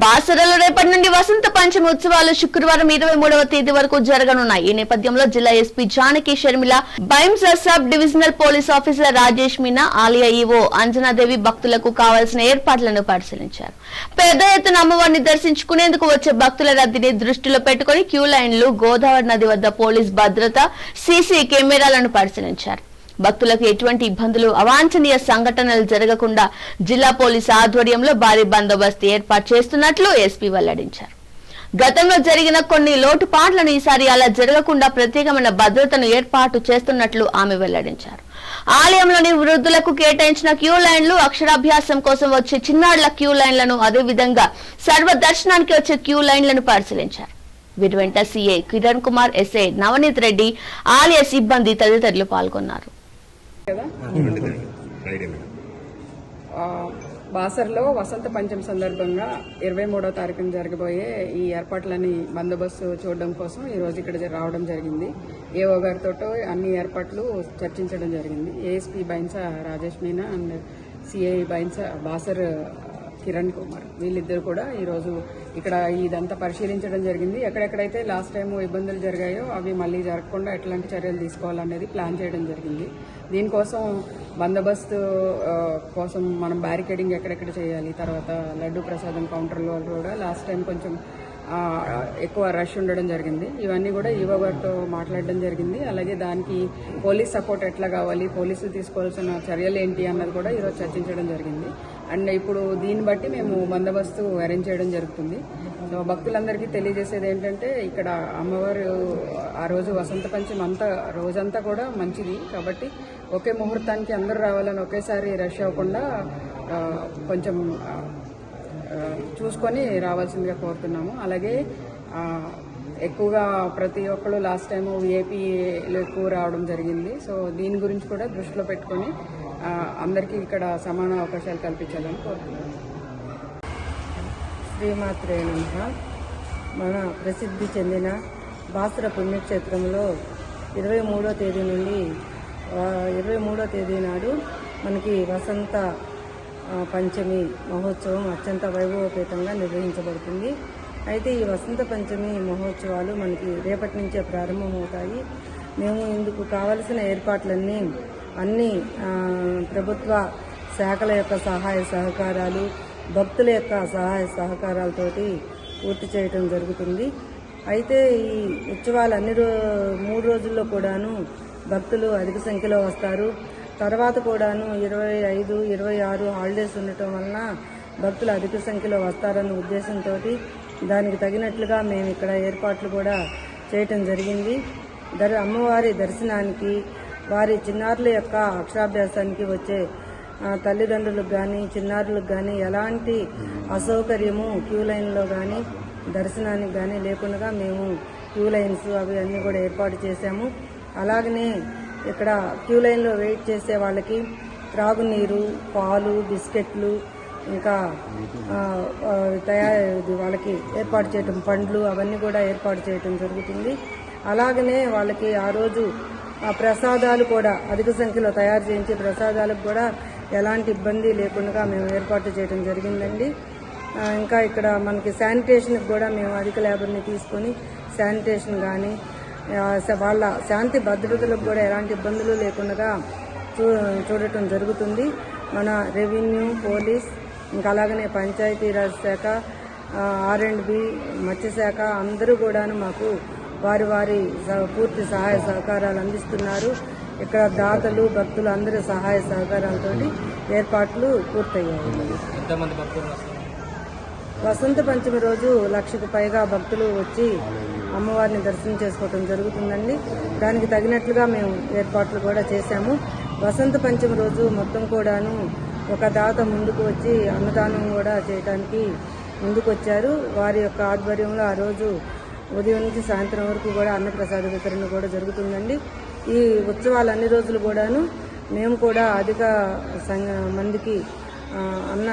బాసరలో రేపటి నుండి వసంత పంచమి ఉత్సవాలు శుక్రవారం 23వ తేదీ వరకు జరగనున్నాయి. ఈ నేపథ్యంలో జిల్లా SP Janaki Sharmila, Bhainsa sub divisional police officer Rajesh Meena, ఆలయ ఈవో అంజనాదేవి భక్తులకు కావాల్సిన ఏర్పాట్లను పరిశీలించారు. పెద్ద ఎత్తున అమ్మవారిని దర్శించుకునేందుకు వచ్చే భక్తుల రద్దీని దృష్టిలో పెట్టుకుని క్యూ లైన్లు, గోదావరి నది వద్ద పోలీస్ భద్రత, సీసీ కెమెరాలను పరిశీలించారు. భక్తులకు ఎటువంటి ఇబ్బందులు, అవాంఛనీయ సంఘటనలు జరగకుండా జిల్లా పోలీసు ఆధ్వర్యంలో భారీ బందోబస్తు ఏర్పాటు చేస్తున్నట్లు ఎస్పీ వెల్లడించారు. గతంలో జరిగిన కొన్ని లోటుపాట్లను ఈసారి అలా జరగకుండా ప్రత్యేకమైన భద్రతను ఏర్పాటు చేస్తున్నట్లు ఆమె వెల్లడించారు. ఆలయంలోని వృద్ధులకు కేటాయించిన క్యూ లైన్లు, అక్షరాభ్యాసం కోసం వచ్చే చిన్నారుల క్యూ లైన్లను, అదేవిధంగా సర్వ దర్శనానికి వచ్చే క్యూ లైన్లను పరిశీలించారు. వీటి వెంట సీఐ కిరణ్ కుమార్, ఎస్ఐ నవనీత్ రెడ్డి, ఆలయ సిబ్బంది తదితరులు పాల్గొన్నారు. బాసర్లో వసంత పంచమి సందర్భంగా 23వ తారీఖున జరగబోయే ఈ ఏర్పాట్లని బందోబస్తు చూడడం కోసం ఈ రోజు ఇక్కడ రావడం జరిగింది. ఏఓ గారితో అన్ని ఏర్పాట్లు చర్చించడం జరిగింది. ASP Bhainsa Rajesh Meena and CI Bhainsa Basar Kiran Kumar, వీళ్ళిద్దరు కూడా ఈరోజు ఇక్కడ ఇదంతా పరిశీలించడం జరిగింది. ఎక్కడెక్కడైతే లాస్ట్ టైం ఇబ్బందులు జరిగాయో అవి మళ్ళీ జరగకుండా ఎట్లాంటి చర్యలు తీసుకోవాలనేది ప్లాన్ చేయడం జరిగింది. దీనికోసం బందోబస్తు కోసం మనం బ్యారికేడింగ్ ఎక్కడెక్కడ చేయాలి, తర్వాత లడ్డు ప్రసాదం కౌంటర్లో కూడా లాస్ట్ టైం కొంచెం ఎక్కువ రష్ ఉండడం జరిగింది. ఇవన్నీ కూడా ఈవో గారితో మాట్లాడడం జరిగింది. అలాగే దానికి పోలీస్ సపోర్ట్ ఎట్లా కావాలి, పోలీసులు తీసుకోవాల్సిన చర్యలు ఏంటి అన్నది కూడా ఈరోజు చర్చించడం జరిగింది. అండ్ ఇప్పుడు దీన్ని బట్టి మేము బందోబస్తు అరేంజ్ చేయడం జరుగుతుంది. సో భక్తులందరికీ తెలియజేసేది ఏంటంటే, ఇక్కడ అమ్మవారు ఆ రోజు వసంత పంచమి అంతా రోజంతా కూడా మంచిది కాబట్టి ఒకే ముహూర్తానికి అందరూ రావాలని ఒకేసారి రష్ అవ్వకుండా కొంచెం చూసుకొని రావాల్సిందిగా కోరుతున్నాము. అలాగే ఎక్కువగా ప్రతి ఒక్కరు లాస్ట్ టైం విఐపీలు ఎక్కువ రావడం జరిగింది. సో దీని గురించి కూడా దృష్టిలో పెట్టుకొని అందరికీ ఇక్కడ సమాన అవకాశాలు కల్పించాలని కోరుతున్నాము. శ్రీమాత్రే నమః. మన ప్రసిద్ధి చెందిన బాసర పుణ్యక్షేత్రంలో 23వ తేదీ నుండి 23వ తేదీ నాడు మనకి వసంత పంచమి మహోత్సవం అత్యంత వైభవపేతంగా నిర్వహించబడుతుంది. అయితే ఈ వసంత పంచమి మహోత్సవాలు మనకి రేపటి నుంచే ప్రారంభమవుతాయి. మేము ఇందుకు కావలసిన ఏర్పాట్లన్నీ అన్ని ప్రభుత్వ శాఖల యొక్క సహాయ సహకారాలు, భక్తుల యొక్క సహాయ సహకారాలతోటి పూర్తి చేయటం జరుగుతుంది. అయితే ఈ ఉత్సవాలు 3 రోజుల్లో కూడాను భక్తులు అధిక సంఖ్యలో వస్తారు. తర్వాత కూడాను 25, 26 హాలిడేస్ ఉండటం వలన భక్తులు అధిక సంఖ్యలో వస్తారన్న ఉద్దేశంతో దానికి తగినట్లుగా మేము ఇక్కడ ఏర్పాట్లు కూడా చేయటం జరిగింది. అమ్మవారి దర్శనానికి, వారి చిన్నారుల యొక్క అక్షరాభ్యాసానికి వచ్చే తల్లిదండ్రులకు కానీ చిన్నారులకు కానీ ఎలాంటి అసౌకర్యము క్యూ లైన్లో కానీ దర్శనానికి కానీ లేకుండా మేము క్యూ లైన్స్ అవి అన్నీ కూడా ఏర్పాటు చేశాము. అలాగనే ఇక్కడ క్యూ లైన్లో వెయిట్ చేసే వాళ్ళకి త్రాగునీరు, పాలు, బిస్కెట్లు, ఇంకా వాళ్ళకి ఏర్పాటు చేయటం, పండ్లు అవన్నీ కూడా ఏర్పాటు చేయటం జరుగుతుంది. అలాగనే వాళ్ళకి ఆ రోజు ప్రసాదాలు కూడా అధిక సంఖ్యలో తయారు చేయించే ప్రసాదాలకు కూడా ఎలాంటి ఇబ్బంది లేకుండా మేము ఏర్పాటు చేయడం జరిగిందండి. ఇంకా ఇక్కడ మనకి శానిటేషన్కి కూడా మేము అధిక లేబర్ని తీసుకొని శానిటేషన్ కానీ వాళ్ళ శాంతి భద్రతలకు కూడా ఎలాంటి ఇబ్బందులు లేకుండా చూడటం జరుగుతుంది. మన రెవెన్యూ, పోలీస్, ఇంకా అలాగనే పంచాయతీరాజ్ శాఖ, R&B, మత్స్యశాఖ అందరూ కూడాను మాకు వారి పూర్తి సహాయ సహకారాలు అందిస్తున్నారు. ఇక్కడ దాతలు, భక్తులు అందరి సహాయ సహకారాలతో ఏర్పాట్లు పూర్తయ్యాయి. వసంత పంచమి రోజు 1,00,000కు పైగా భక్తులు వచ్చి అమ్మవారిని దర్శనం చేసుకోవడం జరుగుతుందండి. దానికి తగినట్లుగా మేము ఏర్పాట్లు కూడా చేశాము. వసంత పంచమి రోజు మొత్తం కూడాను ఒక దాత ముందుకు వచ్చి అన్నదానం కూడా చేయడానికి ముందుకు వచ్చారు. వారి యొక్క ఆధ్వర్యంలో ఆ రోజు ఉదయం నుంచి సాయంత్రం వరకు కూడా అన్నప్రసాద వితరణ కూడా జరుగుతుందండి. ఈ ఉత్సవాలు అన్ని రోజులు కూడాను మేము కూడా అధిక మందికి అన్న